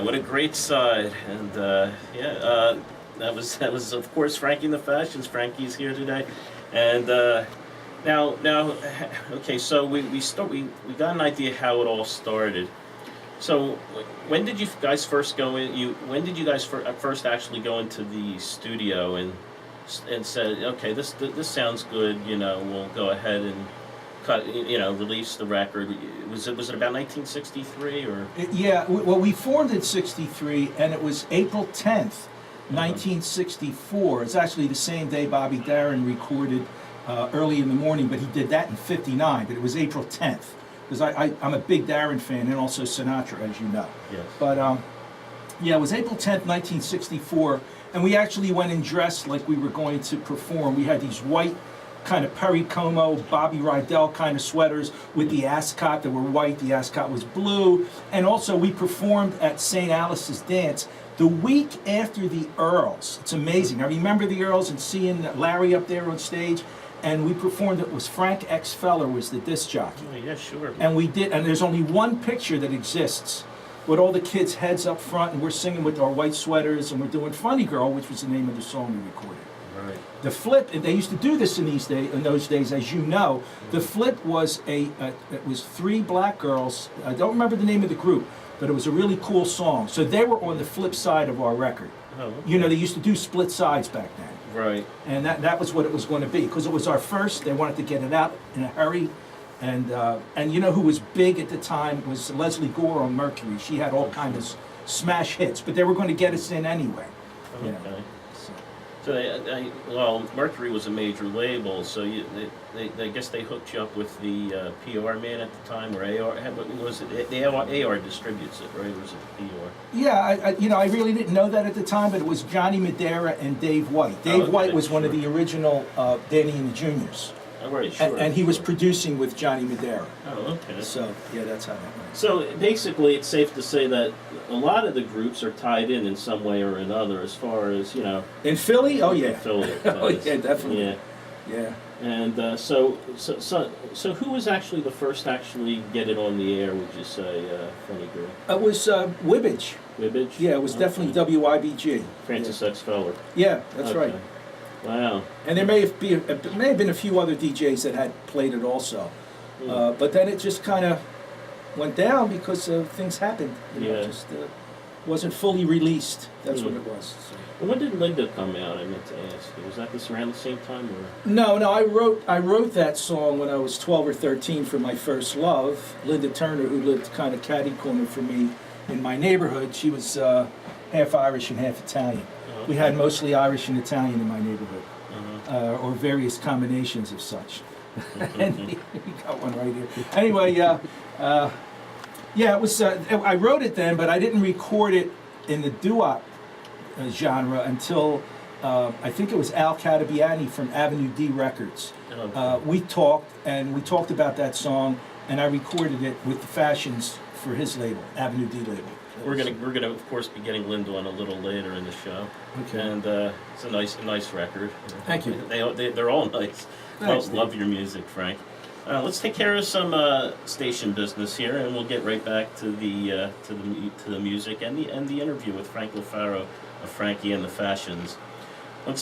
What a great side, and that was of course Frankie and the Fashions. Frankie's here today, and now, okay. So we got an idea how it all started. So when did you guys first go in? When did you guys first actually go into the studio and said, okay, this sounds good. We'll go ahead and cut. Release the record. Was it about 1963 or? Yeah. Well, we formed in '63, and it was April 10th, 1964. It's actually the same day Bobby Darin recorded early in the morning, but he did that in '59. But it was April 10th. Because I'm a big Darin fan, and also Sinatra, as you know. Yes. But yeah, it was April 10th, 1964, and we actually went and dressed like we were going to perform. We had these white kind of Perry Como, Bobby Rydell kind of sweaters with the ascot that were white. The ascot was blue, and also we performed at St. Alice's Dance the week after the Earls. It's amazing. I remember the Earls and seeing Larry up there on stage. And we performed. It was Frank X. Feller was the disc jockey. Oh, yeah, sure. And we did. And there's only one picture that exists with all the kids' heads up front, and we're singing with our white sweaters, and we're doing "Funny Girl," which was the name of the song we recorded. Right. The flip, and they used to do this in those days, as you know. The flip was it was three black girls. I don't remember the name of the group, but it was a really cool song. So they were on the flip side of our record. Oh, okay. They used to do split sides back then. Right. And that was what it was going to be, because it was our first. They wanted to get it out in a hurry, and who was big at the time was Leslie Gore on Mercury. She had all kinds of smash hits, but they were going to get us in anyway. Okay. So Mercury was a major label, so I guess they hooked you up with the PR man at the time, or AR. Was it the AR distributes it, right? Or was it PR? Yeah, I really didn't know that at the time, but it was Johnny Madera and Dave White. Dave White was one of the original Danny and the Juniors. Oh, right, sure. And he was producing with Johnny Madera. Oh, okay. So yeah, that's how that went. So basically, it's safe to say that a lot of the groups are tied in some way or another, as far as In Philly, oh yeah. Philly. Oh yeah, definitely. Yeah. Yeah. And so who was actually the first to actually get it on the air? Would you say, Funny Girl? It was Wibbage. Wibbage? Yeah, it was definitely WIBG. Francis X. Feller. Yeah, that's Okay. right. Wow. And there may have been a few other DJs that had played it also, but then it just kind of went down because things happened. It just wasn't fully released. That's what it was. So. And when did Linda come out? I meant to ask. Was that this around the same time, or? No. I wrote that song when I was 12 or 13 for my first love, Linda Turner, who lived kind of catty corner for me in my neighborhood. She was half Irish and half Italian. Okay. We had mostly Irish and Italian in my neighborhood, or various combinations of such. And we got one right here. Anyway, it was. I wrote it then, but I didn't record it in the doo-wop genre until I think it was Al Catabiani from Avenue D Records. Okay. We talked about that song, and I recorded it with the Fashions for his label, Avenue D label. We're gonna of course be getting Linda on a little later in the show. Okay. And it's a nice record. Thank you. They're all nice. Thanks, love your music, Frank. Let's take care of some station business here, and we'll get right back to the music and the interview with Frank Lafaro of Frankie and the Fashions.